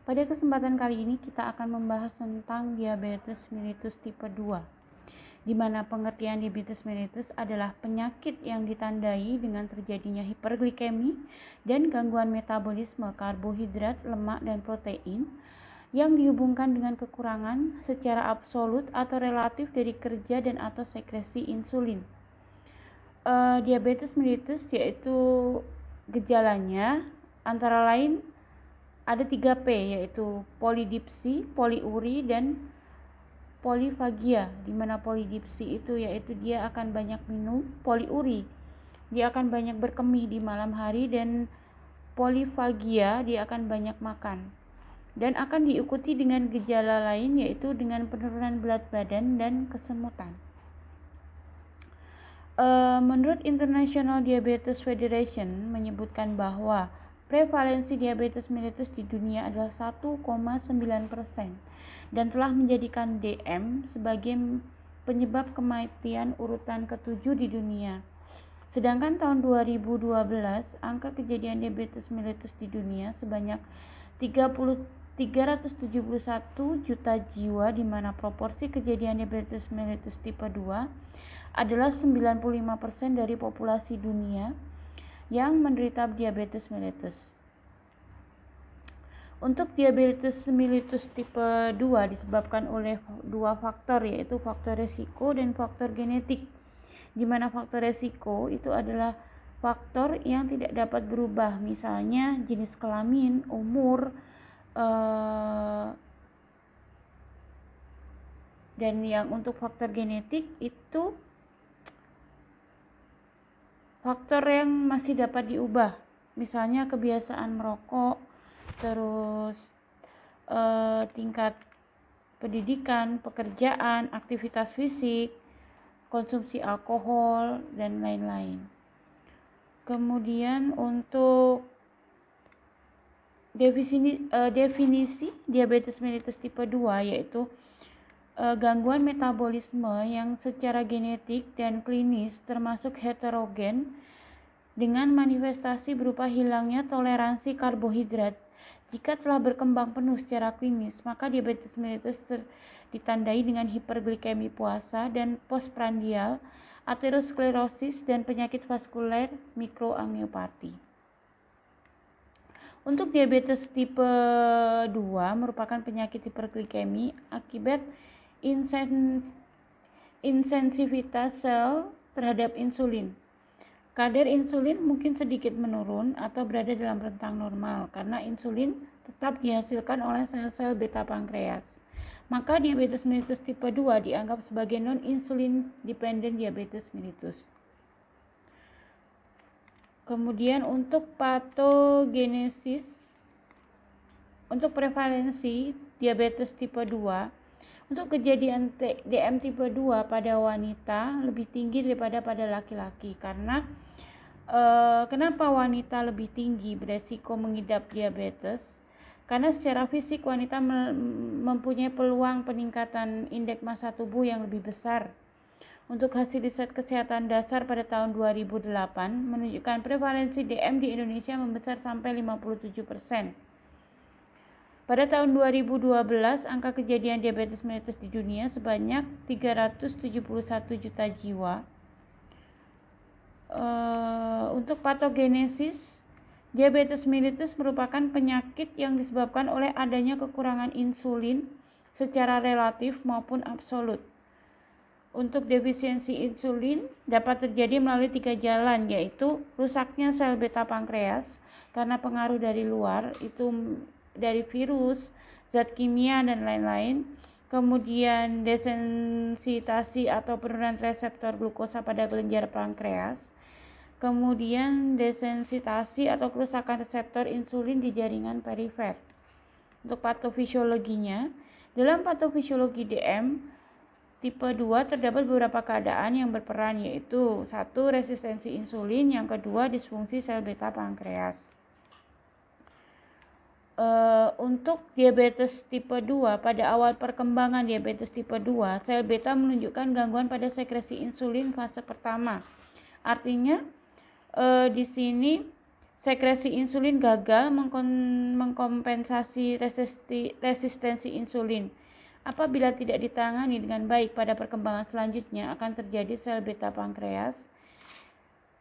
Pada kesempatan kali ini kita akan membahas tentang diabetes mellitus tipe 2, di mana pengertian diabetes mellitus adalah penyakit yang ditandai dengan terjadinya hiperglikemi dan gangguan metabolisme karbohidrat, lemak, dan protein yang dihubungkan dengan kekurangan secara absolut atau relatif dari kerja dan atau sekresi insulin. Diabetes mellitus yaitu gejalanya antara lain ada 3P, yaitu polidipsi, poliuri, dan polifagia. Di mana polidipsi itu yaitu dia akan banyak minum, poliuri dia akan banyak berkemih di malam hari, dan polifagia dia akan banyak makan. Dan akan diikuti dengan gejala lain yaitu dengan penurunan berat badan dan kesemutan. Menurut International Diabetes Federation menyebutkan bahwa prevalensi diabetes mellitus di dunia adalah 1,9% dan telah menjadikan DM sebagai penyebab kematian urutan ke-7 di dunia. Sedangkan tahun 2012 angka kejadian diabetes mellitus di dunia sebanyak 371 juta jiwa, di mana proporsi kejadian diabetes mellitus tipe 2 adalah 95% dari populasi dunia yang menderita diabetes mellitus. Untuk diabetes mellitus tipe 2 disebabkan oleh dua faktor, yaitu faktor resiko dan faktor genetik. Di mana faktor resiko itu adalah faktor yang tidak dapat berubah, misalnya jenis kelamin, umur, dan yang untuk faktor genetik itu faktor yang masih dapat diubah, misalnya kebiasaan merokok, terus tingkat pendidikan, pekerjaan, aktivitas fisik, konsumsi alkohol, dan lain-lain. Kemudian untuk definisi diabetes mellitus tipe 2 yaitu gangguan metabolisme yang secara genetik dan klinis termasuk heterogen dengan manifestasi berupa hilangnya toleransi karbohidrat. Jika telah berkembang penuh secara klinis, maka diabetes mellitus ditandai dengan hiperglikemi puasa dan postprandial, aterosklerosis, dan penyakit vaskuler mikroangiopati. Untuk diabetes tipe 2 merupakan penyakit hiperglikemi akibat insensitivitas sel terhadap insulin. Kadar insulin mungkin sedikit menurun atau berada dalam rentang normal karena insulin tetap dihasilkan oleh sel-sel beta pankreas. Maka diabetes mellitus tipe 2 dianggap sebagai non-insulin dependent diabetes mellitus. Kemudian untuk patogenesis, untuk prevalensi diabetes tipe 2, untuk kejadian DM tipe 2 pada wanita lebih tinggi daripada pada laki-laki. Karena kenapa wanita lebih tinggi beresiko mengidap diabetes? Karena secara fisik wanita mempunyai peluang peningkatan indeks massa tubuh yang lebih besar. Untuk hasil riset kesehatan dasar pada tahun 2008 menunjukkan prevalensi DM di Indonesia membesar sampai 57%. Pada tahun 2012, angka kejadian diabetes mellitus di dunia sebanyak 371 juta jiwa. Untuk patogenesis, diabetes mellitus merupakan penyakit yang disebabkan oleh adanya kekurangan insulin secara relatif maupun absolut. Untuk defisiensi insulin dapat terjadi melalui 3 jalan, yaitu rusaknya sel beta pankreas karena pengaruh dari luar, itu dari virus, zat kimia, dan lain-lain. Kemudian desensitasi atau penurunan reseptor glukosa pada kelenjar pankreas. Kemudian desensitasi atau kerusakan reseptor insulin di jaringan perifer. Untuk patofisiologinya, dalam patofisiologi DM tipe 2 terdapat beberapa keadaan yang berperan, yaitu 1. Resistensi insulin, yang kedua disfungsi sel beta pankreas. Untuk diabetes tipe 2, pada awal perkembangan diabetes tipe 2, sel beta menunjukkan gangguan pada sekresi insulin fase pertama. Artinya di sini Sekresi insulin gagal mengkompensasi resistensi insulin. Apabila tidak ditangani dengan baik, pada perkembangan selanjutnya akan terjadi sel beta pankreas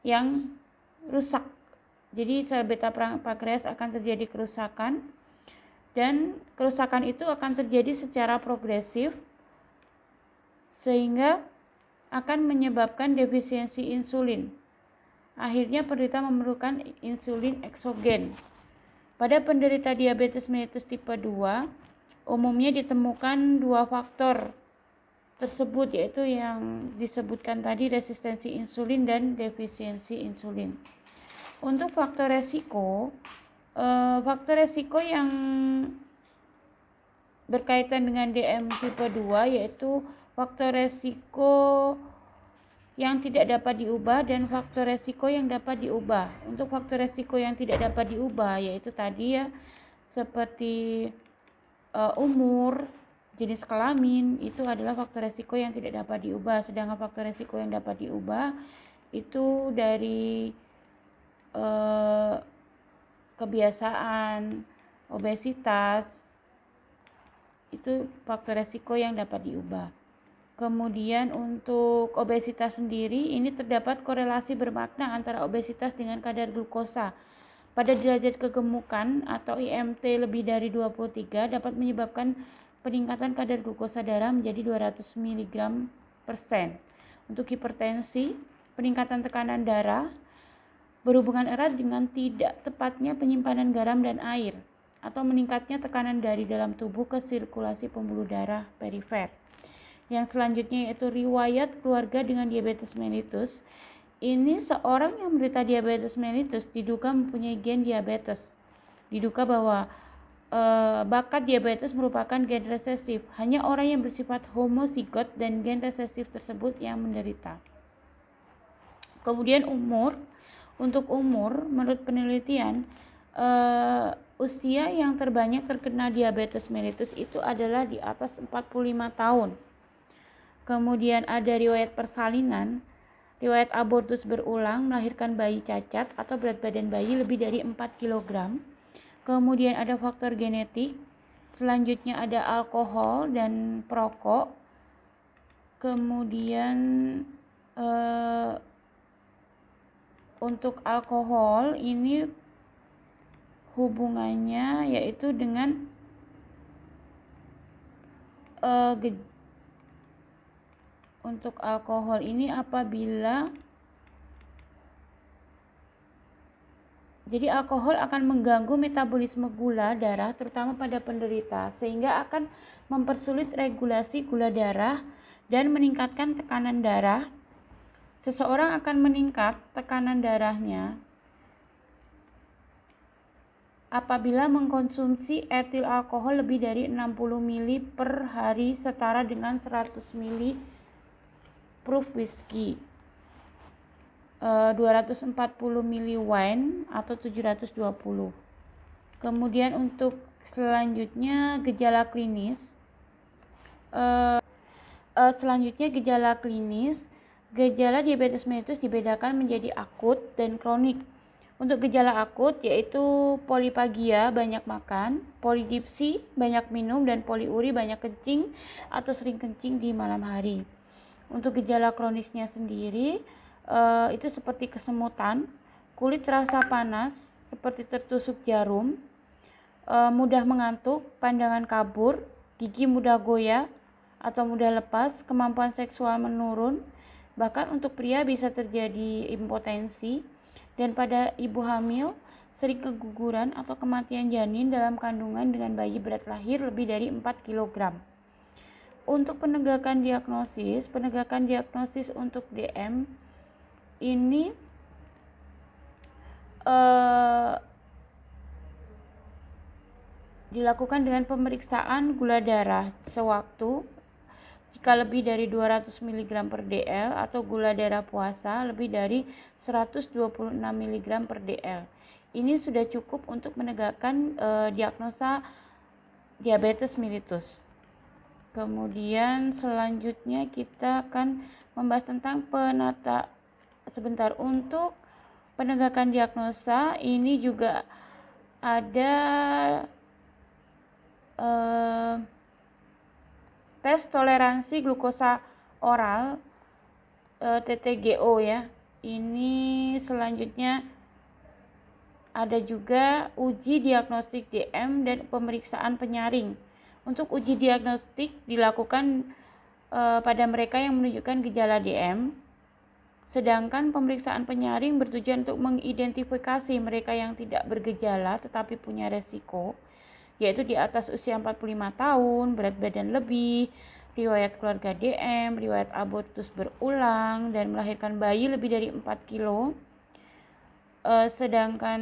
yang rusak. Jadi sel beta pankreas akan terjadi kerusakan, dan kerusakan itu akan terjadi secara progresif sehingga akan menyebabkan defisiensi insulin. Akhirnya penderita memerlukan insulin eksogen. Pada penderita diabetes mellitus tipe 2, umumnya ditemukan dua faktor tersebut, yaitu yang disebutkan tadi, resistensi insulin dan defisiensi insulin. Untuk faktor resiko yang berkaitan dengan DM tipe 2 yaitu faktor resiko yang tidak dapat diubah dan faktor resiko yang dapat diubah. Untuk faktor resiko yang tidak dapat diubah yaitu tadi ya, seperti umur, jenis kelamin, itu adalah faktor resiko yang tidak dapat diubah. Sedangkan faktor resiko yang dapat diubah itu dari kebiasaan, obesitas, itu faktor resiko yang dapat diubah. Kemudian untuk obesitas sendiri, ini terdapat korelasi bermakna antara obesitas dengan kadar glukosa pada derajat kegemukan atau IMT lebih dari 23 dapat menyebabkan peningkatan kadar glukosa darah menjadi 200 mg/sen. Untuk hipertensi, peningkatan tekanan darah berhubungan erat dengan tidak tepatnya penyimpanan garam dan air atau meningkatnya tekanan dari dalam tubuh ke sirkulasi pembuluh darah perifer. Yang selanjutnya yaitu riwayat keluarga dengan diabetes mellitus. Ini seorang yang menderita diabetes mellitus diduga mempunyai gen diabetes. Diduga bahwa bakat diabetes merupakan gen resesif. Hanya orang yang bersifat homozigot dan gen resesif tersebut yang menderita. Kemudian umur. Untuk umur, menurut penelitian, usia yang terbanyak terkena diabetes mellitus itu adalah di atas 45 tahun. Kemudian ada riwayat persalinan, riwayat abortus berulang, melahirkan bayi cacat atau berat badan bayi lebih dari 4 kg. Kemudian ada faktor genetik, selanjutnya ada alkohol dan perokok. Kemudian untuk alkohol ini hubungannya yaitu dengan untuk alkohol ini apabila jadi alkohol akan mengganggu metabolisme gula darah terutama pada penderita, sehingga akan mempersulit regulasi gula darah dan meningkatkan tekanan darah. Seseorang akan meningkat tekanan darahnya apabila mengkonsumsi etil alkohol lebih dari 60 ml per hari, setara dengan 100 ml proof whiskey, 240 ml wine atau 720. Kemudian untuk selanjutnya gejala klinis. Gejala diabetes mellitus dibedakan menjadi akut dan kronik. Untuk gejala akut yaitu polipagia, banyak makan, polidipsi, banyak minum, dan poliuri, banyak kencing atau sering kencing di malam hari. Untuk gejala kronisnya sendiri itu seperti kesemutan, kulit terasa panas seperti tertusuk jarum, mudah mengantuk, pandangan kabur, gigi mudah goyah atau mudah lepas, kemampuan seksual menurun. Bahkan untuk pria bisa terjadi impotensi, dan pada ibu hamil sering keguguran atau kematian janin dalam kandungan dengan bayi berat lahir lebih dari 4 kg. Untuk penegakan diagnosis untuk DM ini dilakukan dengan pemeriksaan gula darah sewaktu jika lebih dari 200 mg per dl atau gula darah puasa lebih dari 126 mg per dl. Ini sudah cukup untuk menegakkan diagnosa diabetes mellitus. Kemudian selanjutnya kita akan membahas tentang untuk penegakan diagnosa ini juga ada tes toleransi glukosa oral TTGO ya. Ini selanjutnya ada juga uji diagnostik DM dan pemeriksaan penyaring. Untuk uji diagnostik dilakukan pada mereka yang menunjukkan gejala DM, sedangkan pemeriksaan penyaring bertujuan untuk mengidentifikasi mereka yang tidak bergejala tetapi punya resiko, yaitu di atas usia 45 tahun, berat badan lebih, riwayat keluarga DM, riwayat abortus berulang, dan melahirkan bayi lebih dari 4 kilo. Sedangkan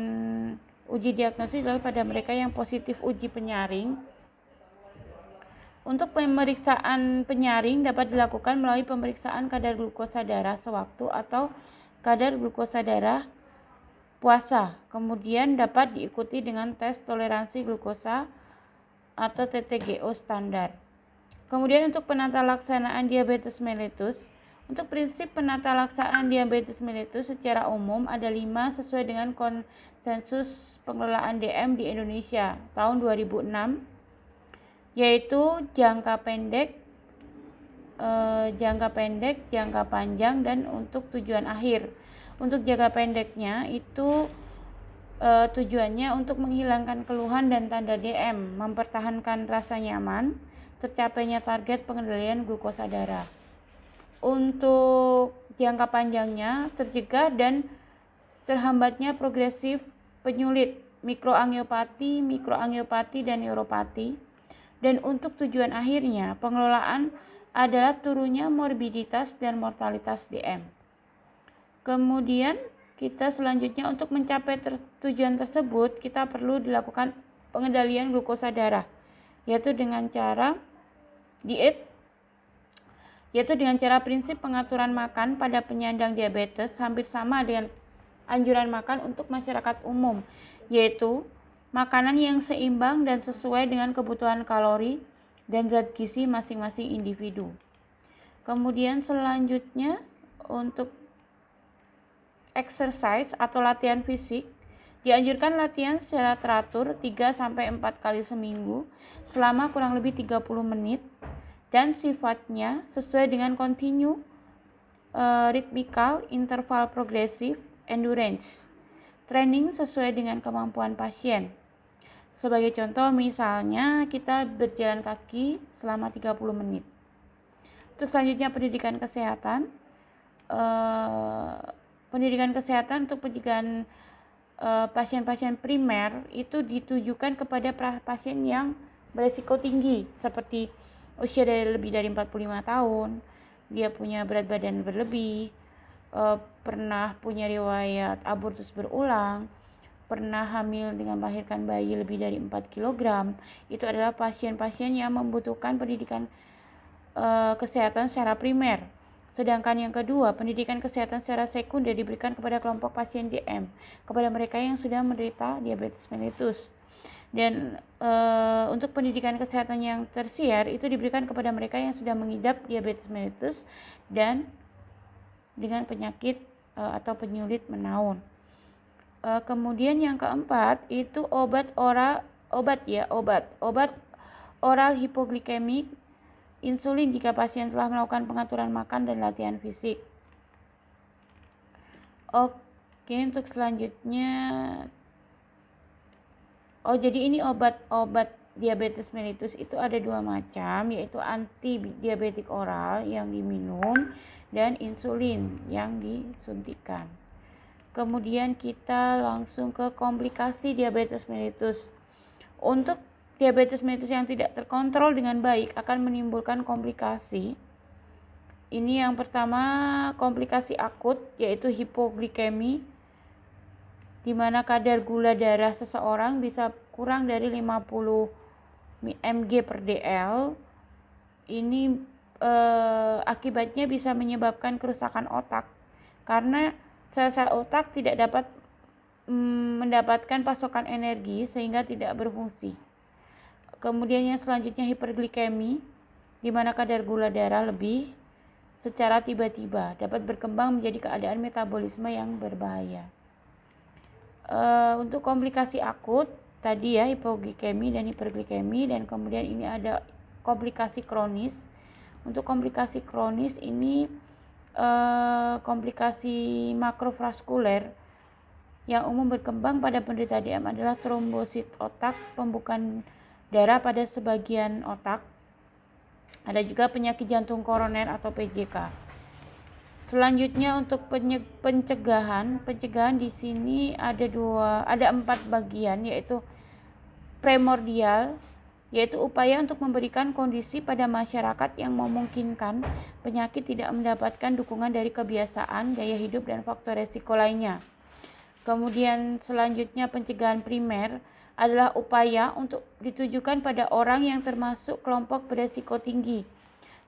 uji diagnosis adalah pada mereka yang positif uji penyaring. Untuk pemeriksaan penyaring dapat dilakukan melalui pemeriksaan kadar glukosa darah sewaktu atau kadar glukosa darah puasa. Kemudian dapat diikuti dengan tes toleransi glukosa atau TTGO standar. Kemudian untuk penata laksanaan diabetes mellitus, untuk prinsip penata laksanaan diabetes mellitus secara umum ada 5 sesuai dengan konsensus pengelolaan DM di Indonesia tahun 2006, yaitu jangka pendek, jangka panjang, dan untuk tujuan akhir. Untuk jangka pendeknya itu tujuannya untuk menghilangkan keluhan dan tanda DM, mempertahankan rasa nyaman, tercapainya target pengendalian glukosa darah. Untuk jangka panjangnya tercegah dan terhambatnya progresif penyulit, mikroangiopati, dan neuropati. Dan untuk tujuan akhirnya pengelolaan adalah turunnya morbiditas dan mortalitas DM. Kemudian kita selanjutnya untuk mencapai tujuan tersebut kita perlu dilakukan pengendalian glukosa darah, yaitu dengan cara diet, yaitu dengan cara prinsip pengaturan makan pada penyandang diabetes hampir sama dengan anjuran makan untuk masyarakat umum, yaitu makanan yang seimbang dan sesuai dengan kebutuhan kalori dan zat gizi masing-masing individu. Kemudian selanjutnya untuk exercise atau latihan fisik, dianjurkan latihan secara teratur 3-4 kali seminggu selama kurang lebih 30 menit dan sifatnya sesuai dengan continue, ritmikal, interval progresif, endurance. Training sesuai dengan kemampuan pasien. Sebagai contoh misalnya kita berjalan kaki selama 30 menit. Untuk selanjutnya pendidikan kesehatan. Pendidikan kesehatan untuk pencegahan pasien-pasien primer itu ditujukan kepada pasien yang berisiko tinggi seperti usia lebih dari 45 tahun, dia punya berat badan berlebih, pernah punya riwayat abortus berulang, pernah hamil dengan melahirkan bayi lebih dari 4 kg. Itu adalah pasien-pasien yang membutuhkan pendidikan kesehatan secara primer. Sedangkan yang kedua, pendidikan kesehatan secara sekunder diberikan kepada kelompok pasien DM, kepada mereka yang sudah menderita diabetes mellitus. Dan untuk pendidikan kesehatan yang tersier itu diberikan kepada mereka yang sudah mengidap diabetes mellitus dan dengan penyakit atau penyulit menaun. Kemudian yang keempat itu obat oral hipoglikemik, insulin jika pasien telah melakukan pengaturan makan dan latihan fisik. Oke, untuk selanjutnya, jadi ini obat diabetes mellitus itu ada 2 macam, yaitu anti diabetik oral yang diminum dan insulin yang disuntikan. Kemudian kita langsung ke komplikasi diabetes mellitus. Untuk diabetes mellitus yang tidak terkontrol dengan baik akan menimbulkan komplikasi. Ini yang pertama komplikasi akut, yaitu hipoglikemi, di mana kadar gula darah seseorang bisa kurang dari 50 mg per dl. Ini akibatnya bisa menyebabkan kerusakan otak karena sel-sel otak tidak dapat mendapatkan pasokan energi sehingga tidak berfungsi. Kemudian yang selanjutnya hiperglikemi, di mana kadar gula darah lebih secara tiba-tiba dapat berkembang menjadi keadaan metabolisme yang berbahaya. Untuk komplikasi akut tadi ya hipoglikemi dan hiperglikemi, dan kemudian ini ada komplikasi kronis. Untuk komplikasi kronis ini komplikasi makrovaskuler yang umum berkembang pada penderita DM adalah trombosit otak, pembukaan darah pada sebagian otak. Ada juga penyakit jantung koroner atau PJK. Selanjutnya untuk pencegahan di sini ada 4 bagian, yaitu primordial, yaitu upaya untuk memberikan kondisi pada masyarakat yang memungkinkan penyakit tidak mendapatkan dukungan dari kebiasaan, gaya hidup, dan faktor resiko lainnya. Kemudian selanjutnya pencegahan primer adalah upaya untuk ditujukan pada orang yang termasuk kelompok beresiko tinggi,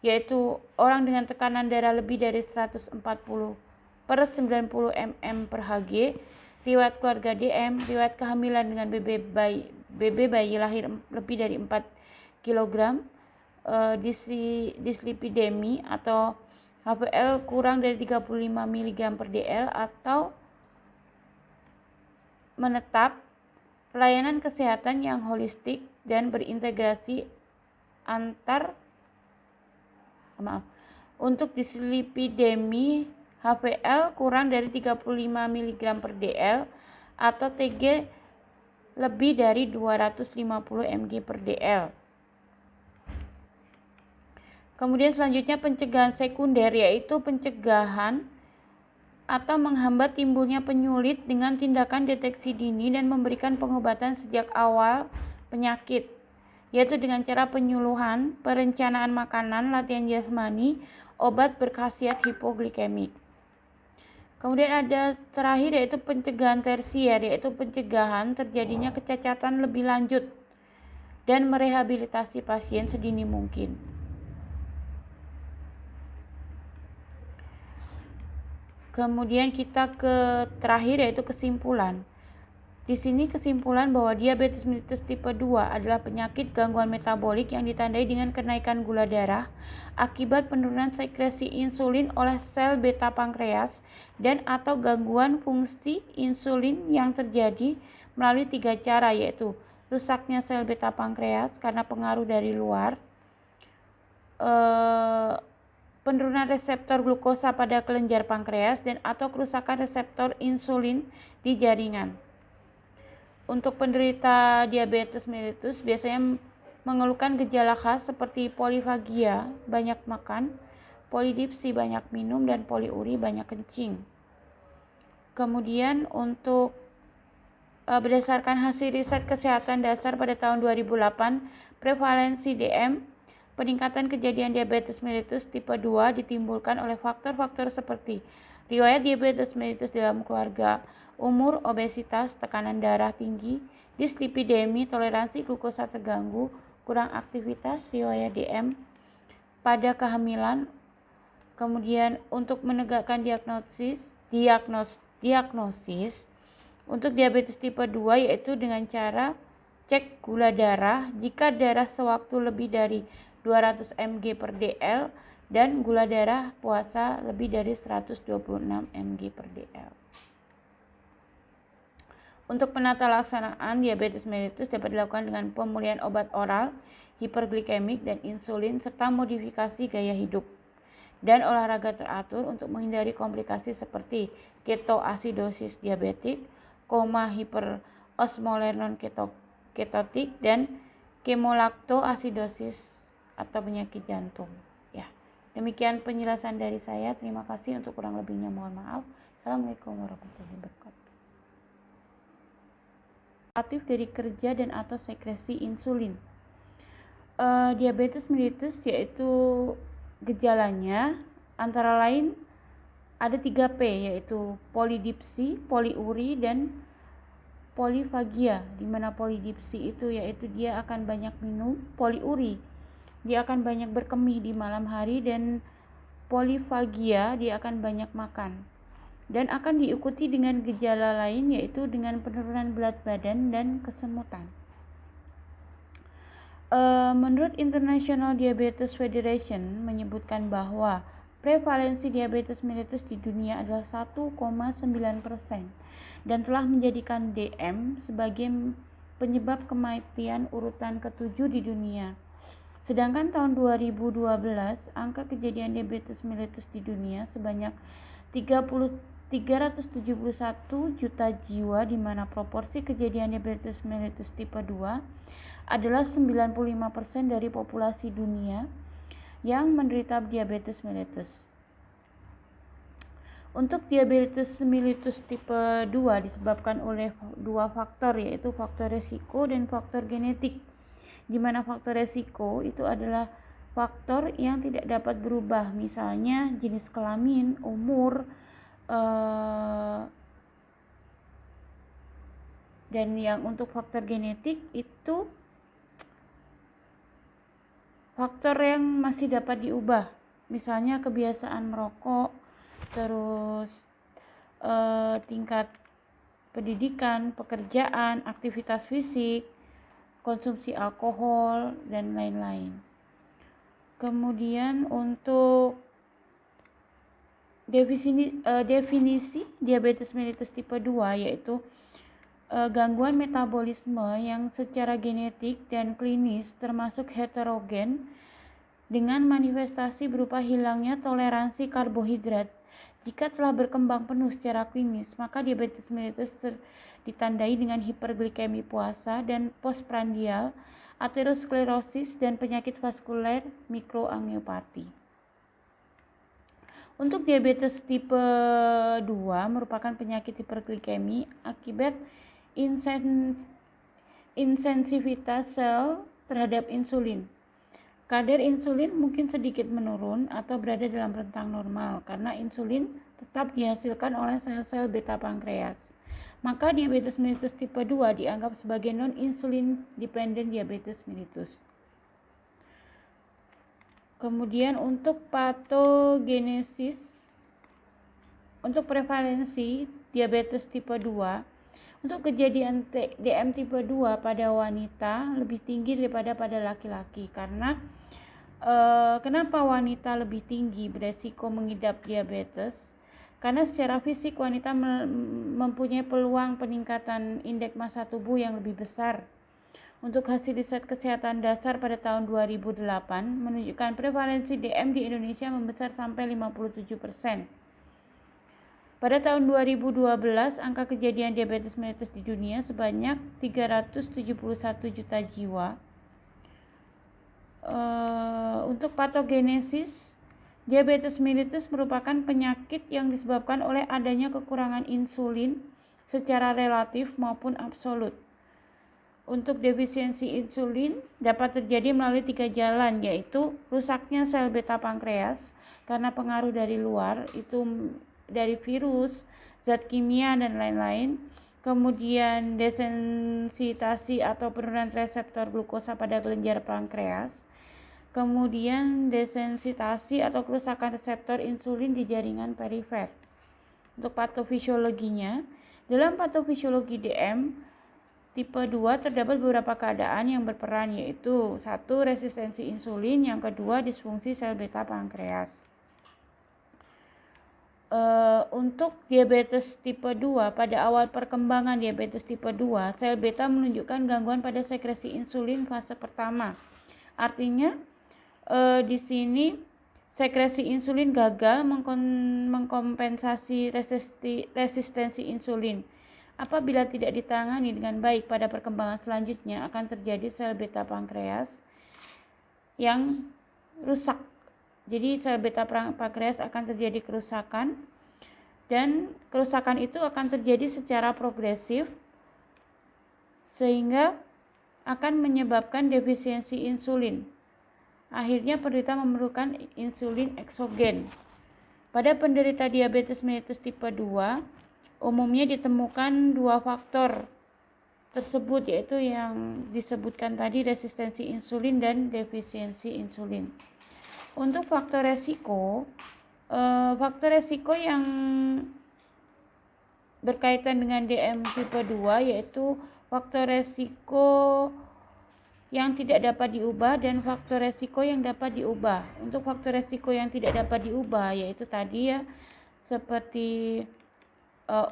yaitu orang dengan tekanan darah lebih dari 140/90 mm per Hg, riwayat keluarga DM, riwayat kehamilan dengan BB bayi lahir lebih dari 4 kg, dislipidemi atau HPL kurang dari 35 mg per dl, atau menetap pelayanan kesehatan yang holistik dan berintegrasi untuk dislipidemi HPL kurang dari 35 mg per dl atau TG lebih dari 250 mg per dl. Kemudian selanjutnya pencegahan sekunder, yaitu pencegahan atau menghambat timbulnya penyulit dengan tindakan deteksi dini dan memberikan pengobatan sejak awal penyakit, yaitu dengan cara penyuluhan, perencanaan makanan, latihan jasmani, obat berkhasiat hipoglikemik. Kemudian ada terakhir yaitu pencegahan tersier, yaitu pencegahan terjadinya kecacatan lebih lanjut dan merehabilitasi pasien sedini mungkin. Kemudian kita ke terakhir yaitu kesimpulan. Di sini kesimpulan bahwa diabetes mellitus tipe 2 adalah penyakit gangguan metabolik yang ditandai dengan kenaikan gula darah akibat penurunan sekresi insulin oleh sel beta pankreas dan atau gangguan fungsi insulin yang terjadi melalui 3 cara, yaitu rusaknya sel beta pankreas karena pengaruh dari luar, penurunan reseptor glukosa pada kelenjar pankreas, dan atau kerusakan reseptor insulin di jaringan. Untuk penderita diabetes mellitus biasanya mengeluhkan gejala khas seperti polifagia, banyak makan, polidipsi, banyak minum, dan poliuri, banyak kencing. Kemudian untuk berdasarkan hasil riset kesehatan dasar pada tahun 2008, prevalensi DM, peningkatan kejadian diabetes mellitus tipe 2 ditimbulkan oleh faktor-faktor seperti riwayat diabetes mellitus dalam keluarga, umur, obesitas, tekanan darah tinggi, dislipidemi, toleransi glukosa terganggu, kurang aktivitas, riwayat DM pada kehamilan. Kemudian untuk menegakkan diagnosis untuk diabetes tipe 2 yaitu dengan cara cek gula darah jika darah sewaktu lebih dari 200 mg per dl dan gula darah puasa lebih dari 126 mg per dl. Untuk penata laksanaan diabetes mellitus dapat dilakukan dengan pemulihan obat oral, hiperglikemik, dan insulin, serta modifikasi gaya hidup dan olahraga teratur untuk menghindari komplikasi seperti ketoasidosis diabetik, koma hiperosmoler non-ketotik, dan kemolaktoasidosis atau penyakit jantung. Ya, demikian penjelasan dari saya. Terima kasih, untuk kurang lebihnya mohon maaf. Assalamualaikum warahmatullahi wabarakatuh. Aktif dari kerja dan atau sekresi insulin. Diabetes mellitus yaitu gejalanya antara lain ada 3P, yaitu polidipsi, poliuri, dan polifagia. Di mana polidipsi itu yaitu dia akan banyak minum, poliuri dia akan banyak berkemih di malam hari, dan polifagia dia akan banyak makan. Dan akan diikuti dengan gejala lain yaitu dengan penurunan berat badan dan kesemutan. Menurut International Diabetes Federation menyebutkan bahwa prevalensi diabetes mellitus di dunia adalah 1,9% dan telah menjadikan DM sebagai penyebab kematian urutan ke-7 di dunia. Sedangkan tahun 2012, angka kejadian diabetes mellitus di dunia sebanyak 371 juta jiwa, di mana proporsi kejadian diabetes mellitus tipe 2 adalah 95% dari populasi dunia yang menderita diabetes mellitus. Untuk diabetes mellitus tipe 2 disebabkan oleh dua faktor, yaitu faktor resiko dan faktor genetik, di mana faktor resiko itu adalah faktor yang tidak dapat berubah, misalnya jenis kelamin, umur, dan yang untuk faktor genetik itu faktor yang masih dapat diubah, misalnya kebiasaan merokok, terus tingkat pendidikan, pekerjaan, aktivitas fisik, konsumsi alkohol, dan lain-lain. Kemudian untuk definisi diabetes mellitus tipe 2 yaitu gangguan metabolisme yang secara genetik dan klinis termasuk heterogen dengan manifestasi berupa hilangnya toleransi karbohidrat. Jika telah berkembang penuh secara klinis, maka diabetes mellitus ditandai dengan hiperglikemi puasa dan postprandial, aterosklerosis, dan penyakit vaskuler mikroangiopati. Untuk diabetes tipe 2 merupakan penyakit hiperglikemi akibat insensitivitas sel terhadap insulin. Kadar insulin mungkin sedikit menurun atau berada dalam rentang normal karena insulin tetap dihasilkan oleh sel-sel beta pankreas. Maka diabetes mellitus tipe 2 dianggap sebagai non-insulin dependent diabetes mellitus. Kemudian untuk patogenesis, untuk prevalensi diabetes tipe 2, untuk kejadian DM tipe 2 pada wanita lebih tinggi daripada pada laki-laki. Karena kenapa wanita lebih tinggi beresiko mengidap diabetes? Karena secara fisik wanita mempunyai peluang peningkatan indeks massa tubuh yang lebih besar. Untuk hasil riset kesehatan dasar pada tahun 2008 menunjukkan prevalensi DM di Indonesia membesar sampai 57%. Pada tahun 2012, angka kejadian diabetes mellitus di dunia sebanyak 371 juta jiwa. Untuk patogenesis, diabetes mellitus merupakan penyakit yang disebabkan oleh adanya kekurangan insulin secara relatif maupun absolut. Untuk defisiensi insulin dapat terjadi melalui 3 jalan, yaitu rusaknya sel beta pankreas karena pengaruh dari luar, itu dari virus, zat kimia, dan lain-lain. Kemudian desensitasi atau penurunan reseptor glukosa pada kelenjar pankreas. Kemudian desensitasi atau kerusakan reseptor insulin di jaringan perifer. Untuk patofisiologinya, dalam patofisiologi DM tipe 2 terdapat beberapa keadaan yang berperan, yaitu 1. Resistensi insulin, yang kedua disfungsi sel beta pankreas. Untuk diabetes tipe 2, pada awal perkembangan diabetes tipe 2, sel beta menunjukkan gangguan pada sekresi insulin fase pertama. Artinya di sini sekresi insulin gagal mengkompensasi resistensi insulin. Apabila tidak ditangani dengan baik, pada perkembangan selanjutnya akan terjadi sel beta pankreas yang rusak. Jadi sel beta pankreas akan terjadi kerusakan, dan kerusakan itu akan terjadi secara progresif sehingga akan menyebabkan defisiensi insulin. Akhirnya penderita memerlukan insulin eksogen. Pada penderita diabetes mellitus tipe 2, umumnya ditemukan 2 faktor tersebut, yaitu yang disebutkan tadi, resistensi insulin dan defisiensi insulin. Untuk faktor resiko yang berkaitan dengan DM tipe 2 yaitu faktor resiko yang tidak dapat diubah dan faktor resiko yang dapat diubah. Untuk faktor resiko yang tidak dapat diubah yaitu tadi ya, seperti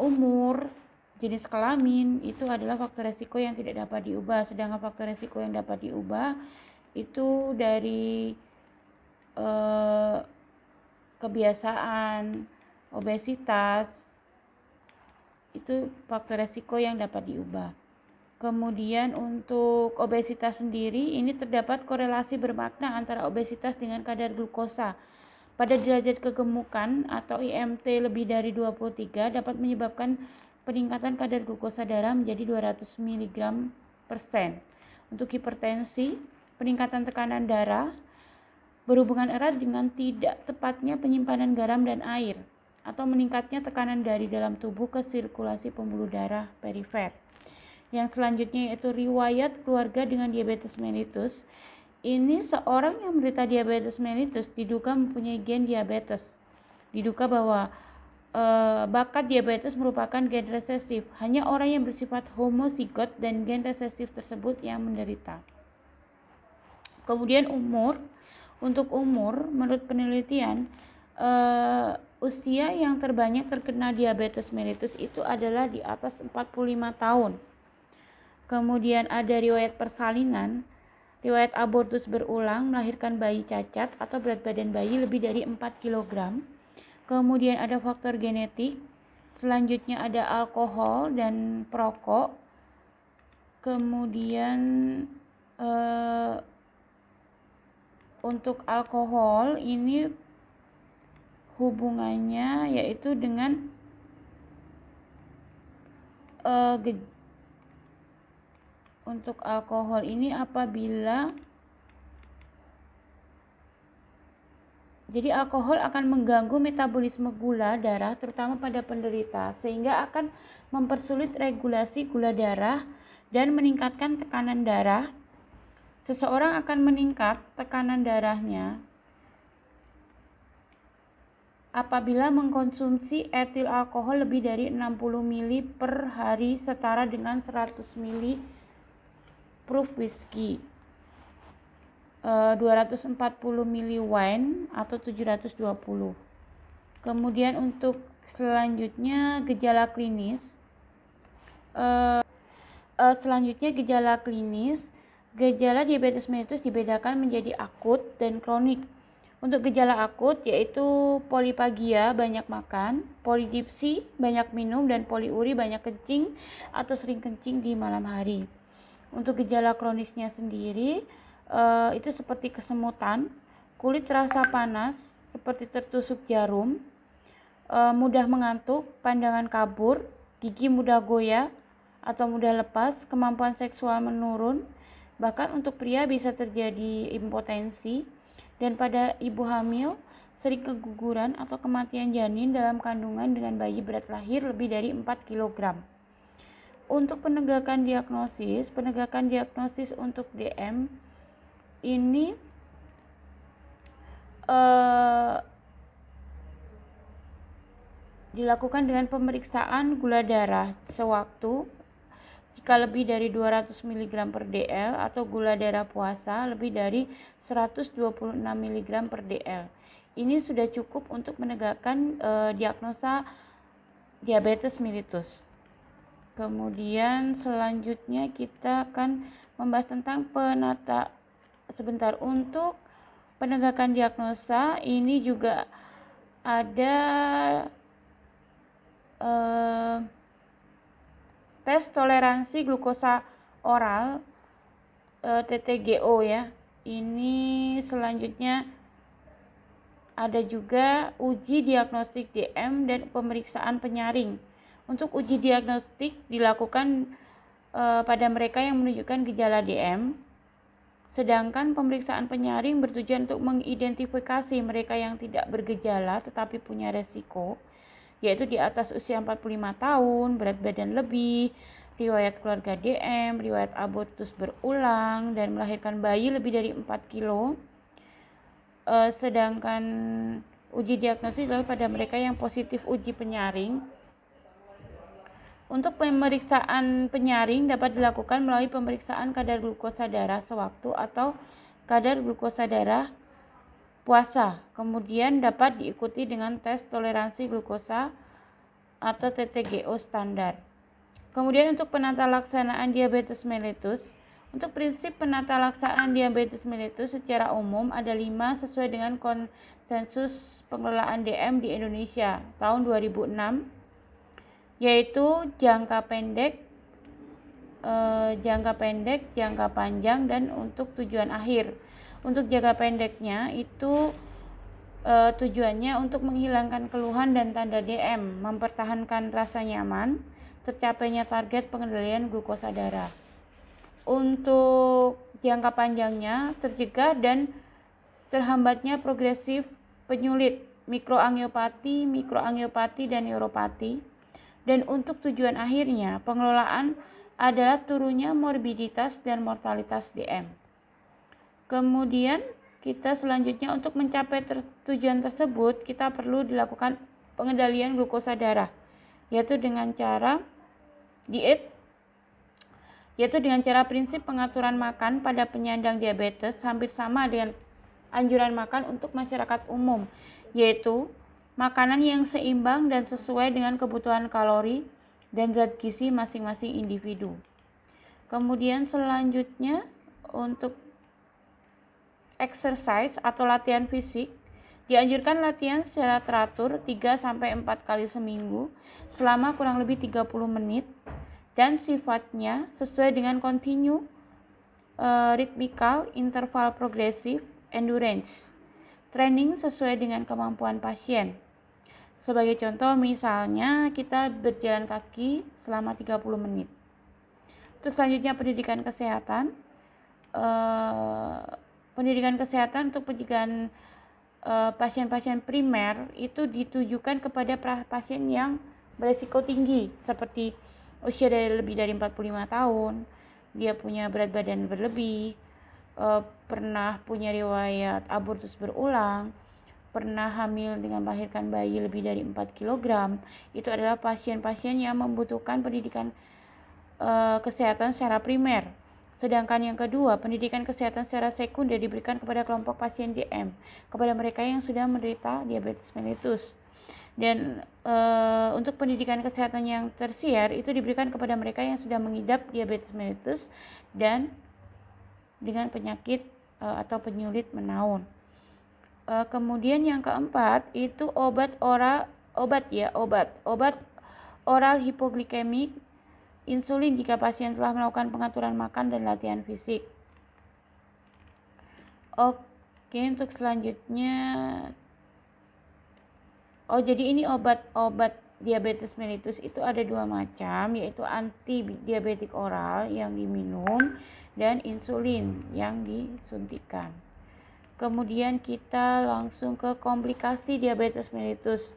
umur, jenis kelamin, itu adalah faktor resiko yang tidak dapat diubah. Sedangkan faktor resiko yang dapat diubah itu dari kebiasaan, obesitas, itu faktor resiko yang dapat diubah. Kemudian untuk obesitas sendiri, ini terdapat korelasi bermakna antara obesitas dengan kadar glukosa pada derajat kegemukan atau IMT lebih dari 23 dapat menyebabkan peningkatan kadar glukosa darah menjadi 200 mg/sen. Untuk hipertensi, peningkatan tekanan darah berhubungan erat dengan tidak tepatnya penyimpanan garam dan air atau meningkatnya tekanan dari dalam tubuh ke sirkulasi pembuluh darah perifer. Yang selanjutnya yaitu riwayat keluarga dengan diabetes mellitus. Ini seorang yang menderita diabetes mellitus diduga mempunyai gen diabetes. Diduga bahwa bakat diabetes merupakan gen resesif. Hanya orang yang bersifat homozigot dan gen resesif tersebut yang menderita. Kemudian umur. Untuk umur, menurut penelitian, usia yang terbanyak terkena diabetes mellitus itu adalah di atas 45 tahun. Kemudian ada riwayat persalinan, riwayat abortus berulang, melahirkan bayi cacat atau berat badan bayi lebih dari 4 kg. Kemudian ada faktor genetik, selanjutnya ada alkohol dan perokok. Kemudian untuk alkohol ini hubungannya yaitu dengan untuk alkohol ini apabila jadi alkohol akan mengganggu metabolisme gula darah terutama pada penderita sehingga akan mempersulit regulasi gula darah dan meningkatkan tekanan darah. Seseorang akan meningkat tekanan darahnya apabila mengkonsumsi etil alkohol lebih dari 60 ml per hari setara dengan 100 ml proof whiskey, 240 ml wine atau 720. Kemudian untuk selanjutnya gejala klinis. Gejala diabetes mellitus dibedakan menjadi akut dan kronik. Untuk gejala akut yaitu polipagia, banyak makan, polidipsi, banyak minum, dan poliuri, banyak kencing atau sering kencing di malam hari. Untuk gejala kronisnya sendiri itu seperti kesemutan, kulit terasa panas seperti tertusuk jarum, mudah mengantuk, pandangan kabur, gigi mudah goyah atau mudah lepas, kemampuan seksual menurun, bahkan untuk pria bisa terjadi impotensi, dan pada ibu hamil sering keguguran atau kematian janin dalam kandungan dengan bayi berat lahir lebih dari 4 kg. Untuk penegakan diagnosis untuk DM ini dilakukan dengan pemeriksaan gula darah sewaktu jika lebih dari 200 mg per dl atau gula darah puasa lebih dari 126 mg per dl. Ini sudah cukup untuk menegakkan diagnosa diabetes mellitus. Kemudian selanjutnya kita akan membahas tentang untuk penegakan diagnosa ini juga ada tes toleransi glukosa oral TTGO ya. Ini selanjutnya ada juga uji diagnostik DM dan pemeriksaan penyaring. Untuk uji diagnostik dilakukan pada mereka yang menunjukkan gejala DM, sedangkan pemeriksaan penyaring bertujuan untuk mengidentifikasi mereka yang tidak bergejala tetapi punya resiko, yaitu di atas usia 45 tahun, berat badan lebih, riwayat keluarga DM, riwayat abortus berulang, dan melahirkan bayi lebih dari 4 kilo. Sedangkan uji diagnosis adalah pada mereka yang positif uji penyaring. Untuk pemeriksaan penyaring dapat dilakukan melalui pemeriksaan kadar glukosa darah sewaktu atau kadar glukosa darah puasa. Kemudian dapat diikuti dengan tes toleransi glukosa atau TTGO standar. Kemudian untuk penata laksanaan diabetes mellitus, untuk prinsip penata laksanaan diabetes mellitus secara umum ada 5 sesuai dengan konsensus pengelolaan DM di Indonesia tahun 2006, yaitu jangka pendek, jangka panjang, dan untuk tujuan akhir. Untuk jangka pendeknya itu tujuannya untuk menghilangkan keluhan dan tanda DM, mempertahankan rasa nyaman, tercapainya target pengendalian glukosa darah. Untuk jangka panjangnya, tercegah dan terhambatnya progresif penyulit, mikroangiopati, dan neuropati. Dan untuk tujuan akhirnya, pengelolaan adalah turunnya morbiditas dan mortalitas DM. Kemudian kita selanjutnya untuk mencapai tujuan tersebut, kita perlu dilakukan pengendalian glukosa darah, yaitu dengan cara diet, yaitu dengan cara prinsip pengaturan makan pada penyandang diabetes hampir sama dengan anjuran makan untuk masyarakat umum, yaitu makanan yang seimbang dan sesuai dengan kebutuhan kalori dan zat gizi masing-masing individu. Kemudian selanjutnya untuk exercise atau latihan fisik, dianjurkan latihan secara teratur 3-4 kali seminggu selama kurang lebih 30 menit dan sifatnya sesuai dengan continue, ritmikal, interval progresif, endurance. Training sesuai dengan kemampuan pasien. Sebagai contoh, misalnya kita berjalan kaki selama 30 menit. Untuk selanjutnya pendidikan kesehatan. Pendidikan kesehatan untuk pencegahan pasien-pasien primer itu ditujukan kepada pasien yang berisiko tinggi, seperti usia lebih dari 45 tahun, dia punya berat badan berlebih, pernah punya riwayat abortus berulang, pernah hamil dengan melahirkan bayi lebih dari 4 kg. Itu adalah pasien-pasien yang membutuhkan pendidikan kesehatan secara primer. Sedangkan yang kedua, pendidikan kesehatan secara sekunder diberikan kepada kelompok pasien DM, kepada mereka yang sudah menderita diabetes mellitus. Dan untuk pendidikan kesehatan yang tersier itu diberikan kepada mereka yang sudah mengidap diabetes mellitus dan dengan penyakit atau penyulit menaun. Kemudian yang keempat itu obat oral hipoglikemik, insulin jika pasien telah melakukan pengaturan makan dan latihan fisik. Oke, untuk selanjutnya, jadi ini obat diabetes mellitus itu ada 2 macam, yaitu anti-diabetik oral yang diminum dan insulin yang disuntikan. Kemudian kita langsung ke komplikasi diabetes mellitus.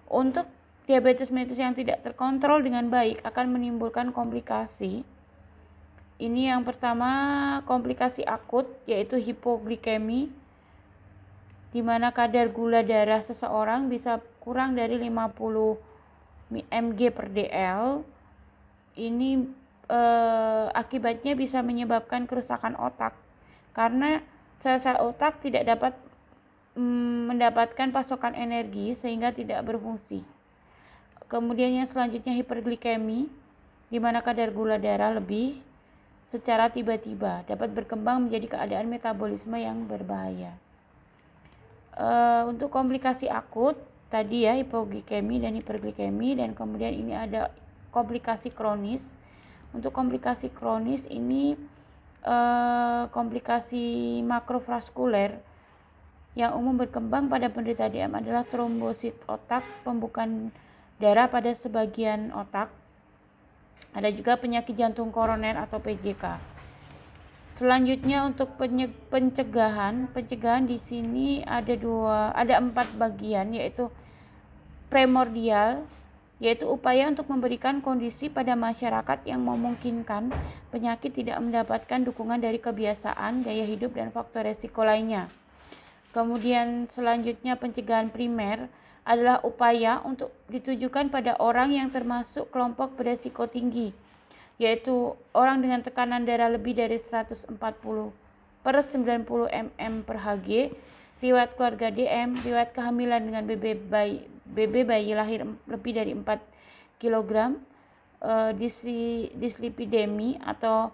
Untuk diabetes mellitus yang tidak terkontrol dengan baik akan menimbulkan komplikasi. Ini yang pertama, komplikasi akut, yaitu hipoglikemi, di mana kadar gula darah seseorang bisa kurang dari 50 mg per dl. Ini akibatnya bisa menyebabkan kerusakan otak, karena sel-sel otak tidak dapat mendapatkan pasokan energi sehingga tidak berfungsi. Kemudian yang selanjutnya hiperglikemi, di mana kadar gula darah lebih secara tiba-tiba dapat berkembang menjadi keadaan metabolisme yang berbahaya. Untuk komplikasi akut tadi ya, hipoglikemi dan hiperglikemi, dan kemudian ini ada komplikasi kronis. Untuk komplikasi kronis ini komplikasi makrovaskuler yang umum berkembang pada penderita DM adalah trombosit otak, pembukaan darah pada sebagian otak. Ada juga penyakit jantung koroner atau PJK. Selanjutnya untuk pencegahan di sini ada 4 bagian, yaitu primordial, yaitu upaya untuk memberikan kondisi pada masyarakat yang memungkinkan penyakit tidak mendapatkan dukungan dari kebiasaan, gaya hidup, dan faktor resiko lainnya. Kemudian selanjutnya pencegahan primer adalah upaya untuk ditujukan pada orang yang termasuk kelompok beresiko tinggi, yaitu orang dengan tekanan darah lebih dari 140/90 mm per Hg, riwayat keluarga DM, riwayat kehamilan dengan BB bayi lahir lebih dari 4 kg, dislipidemi atau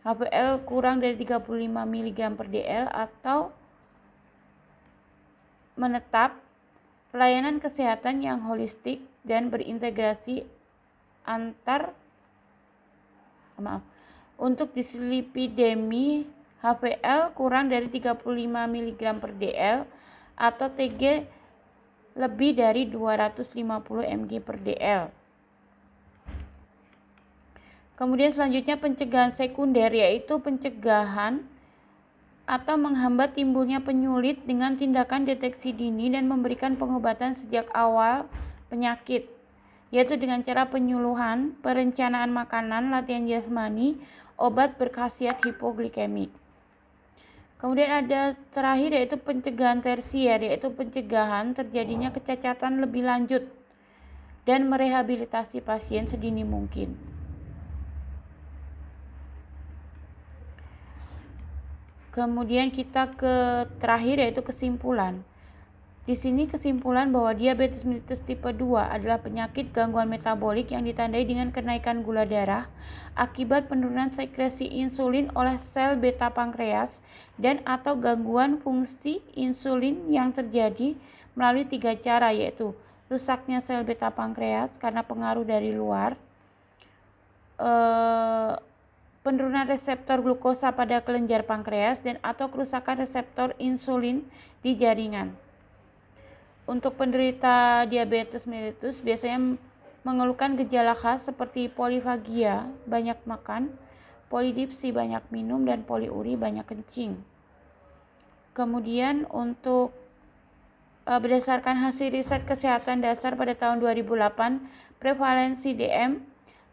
HPL kurang dari 35 mg per dl, atau menetap pelayanan kesehatan yang holistik dan berintegrasi untuk dislipidemi HPL kurang dari 35 mg per dl atau TG lebih dari 250 mg per dl. Kemudian selanjutnya pencegahan sekunder, yaitu pencegahan atau menghambat timbulnya penyulit dengan tindakan deteksi dini dan memberikan pengobatan sejak awal penyakit, yaitu dengan cara penyuluhan, perencanaan makanan, latihan jasmani, obat berkhasiat hipoglikemik. Kemudian ada terakhir yaitu pencegahan tersier, yaitu pencegahan terjadinya kecacatan lebih lanjut dan merehabilitasi pasien sedini mungkin. Kemudian kita ke terakhir yaitu kesimpulan. Di sini kesimpulan bahwa diabetes mellitus tipe 2 adalah penyakit gangguan metabolik yang ditandai dengan kenaikan gula darah akibat penurunan sekresi insulin oleh sel beta pankreas dan atau gangguan fungsi insulin yang terjadi melalui 3 cara, yaitu rusaknya sel beta pankreas karena pengaruh dari luar, penurunan reseptor glukosa pada kelenjar pankreas, dan atau kerusakan reseptor insulin di jaringan. Untuk penderita diabetes mellitus biasanya mengeluhkan gejala khas seperti polifagia, banyak makan, polidipsi, banyak minum, dan poliuri, banyak kencing. Kemudian untuk berdasarkan hasil riset kesehatan dasar pada tahun 2008, prevalensi DM,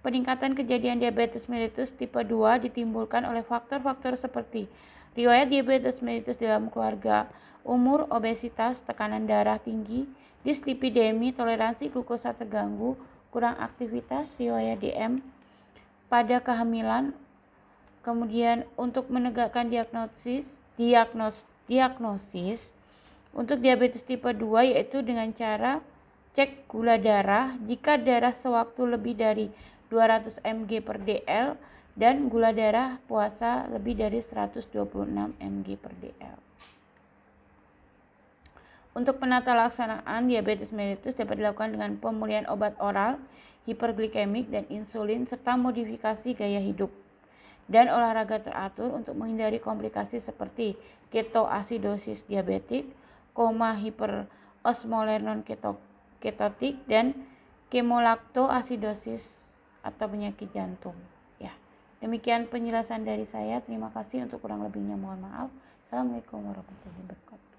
peningkatan kejadian diabetes mellitus tipe 2 ditimbulkan oleh faktor-faktor seperti riwayat diabetes mellitus dalam keluarga, umur, obesitas, tekanan darah tinggi, dislipidemi, toleransi glukosa terganggu, kurang aktivitas, riwayat DM pada kehamilan. Kemudian untuk menegakkan diagnosis untuk diabetes tipe 2 yaitu dengan cara cek gula darah jika darah sewaktu lebih dari 200 mg per dl dan gula darah puasa lebih dari 126 mg per dl. Untuk penata laksanaan diabetes mellitus dapat dilakukan dengan pemulihan obat oral, hiperglikemik dan insulin, serta modifikasi gaya hidup dan olahraga teratur untuk menghindari komplikasi seperti ketoasidosis diabetik, koma hiperosmoler non-ketotik, dan kemolaktoasidosis atau penyakit jantung. Ya, demikian penjelasan dari saya. Terima kasih, untuk kurang lebihnya mohon maaf. Assalamualaikum warahmatullahi wabarakatuh.